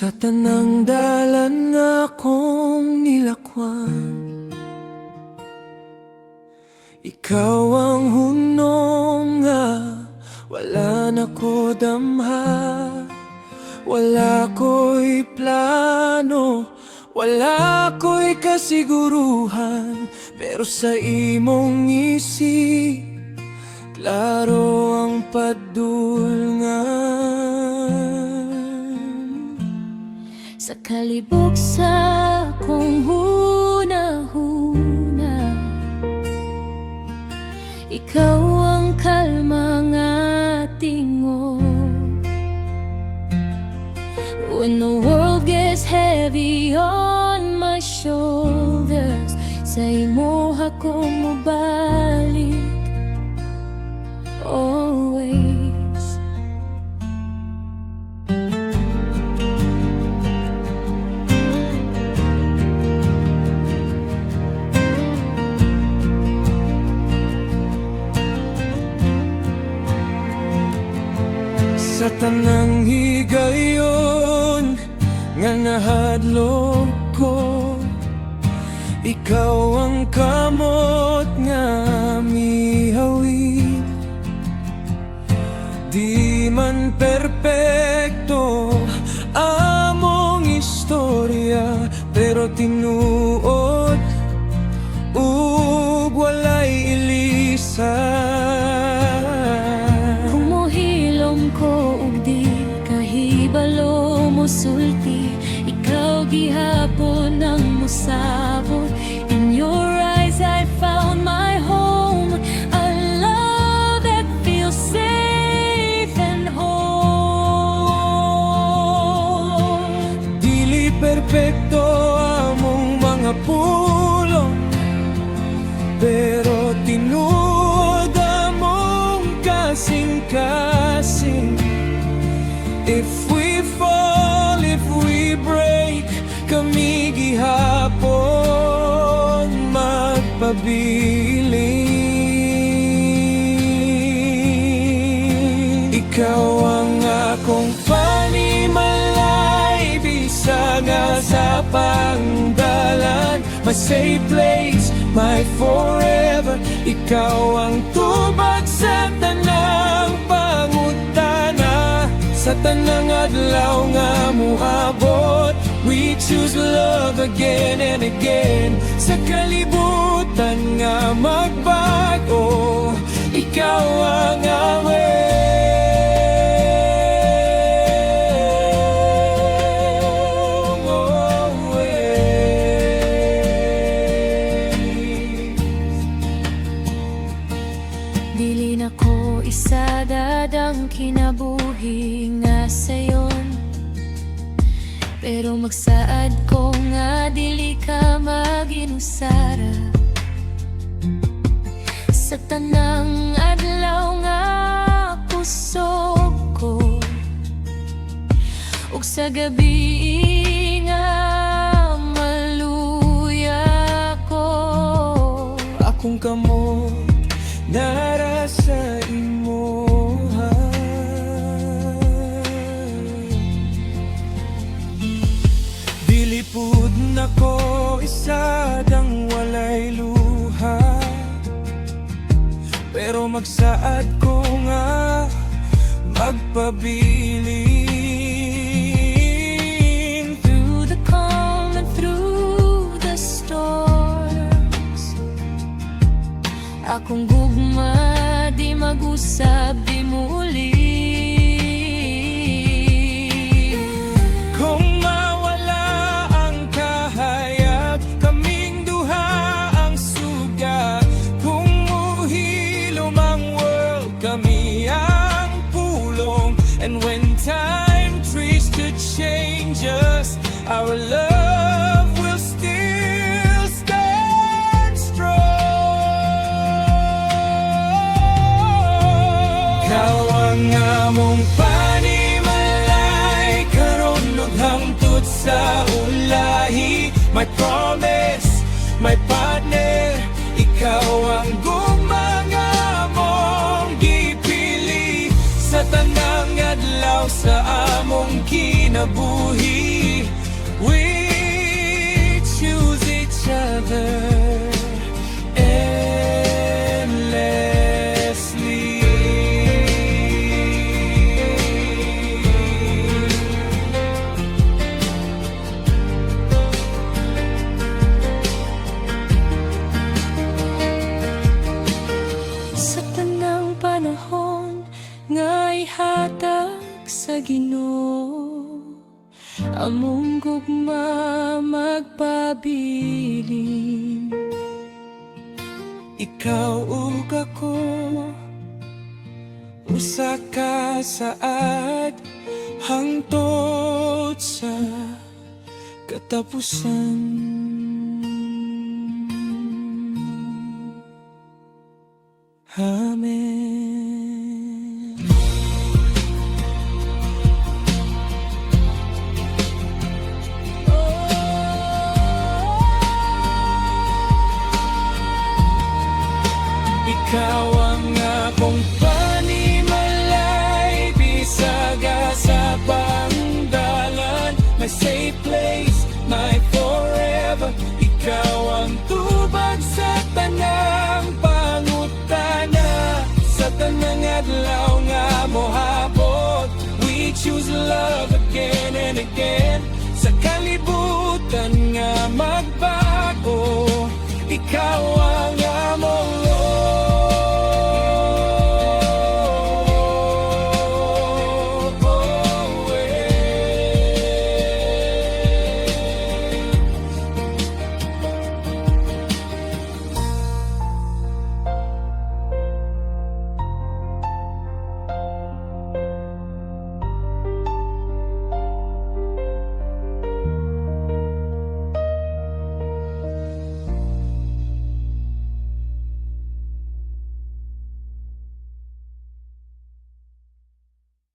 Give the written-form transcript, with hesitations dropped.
Sa tanang dalan nga akong nilakwan, ikaw ang hunong nga wala na ko damha. Wala ko'y plano, wala ko'y kasiguruhan, pero sa imong isip klaro ang padulngan. Sa kalibog sa kong huna-huna, ikaw ang kalma nga tingog. When the world gets heavy on my shoulders, sa imo ako mobalik always. Sa tanang higayon nga nahadlok ko, ikaw ang kamot nga mihawid. Di man perpekto among istorya, pero tinuod ug walay ilisa. Kung mohilom ko ug di kahibalo mo sulti, ikaw gihapon ang musabot. In your eyes I found my home, a love that feels safe and whole. Dili perpekto among mga pulong, pero tinuod among kasing-kasing. If we fall, if we break, kami gihapon magpabiling. Ikaw ang akong panimalay, bisag nga sa pangdalan, my safe place, my forever. Ikaw ang tubag sa tanang pangutana, sa tanang adlaw nga muabot. We choose love again and again. Sa kalibutan nga magbago, ikaw ang awit. Dili na ko isa dadang kinabuhi nga sayon, pero magsaad ko nga dili ka maginusara. Sa tanang adlaw nga kusog ko, ug sa gabi nga maluya ko. Akong kamot nara sa imoha, dilipud na ko isadang walay luha, pero magsaad ko nga magpabiling. Through the calm and through the storms, akong gugma di mag-usab, di muli. Kung mawala ang kahayag, kaming duha ang sugat. Kung muhilom ang world, kami ang pulong. And when time tries to change us, our love will still stand strong. Ikaw ang among panimalay, karon ug hangtod sa ulahi. My promise, my partner, ikaw ang gugma nga among gipili sa tanang adlaw sa among kinabuhi. among gugma magpabilin. Ikaw ug ako, usa ka saad hangtod sa katapusan. Amen. Ikaw ang akong panimalay, bisaga sa pangdalan, my safe place, my forever. Ikaw ang tubag sa tanang pangutana, sa tanang adlaw nga mohabot. We choose love again and again, sa kalibutan nga magbago. Ikaw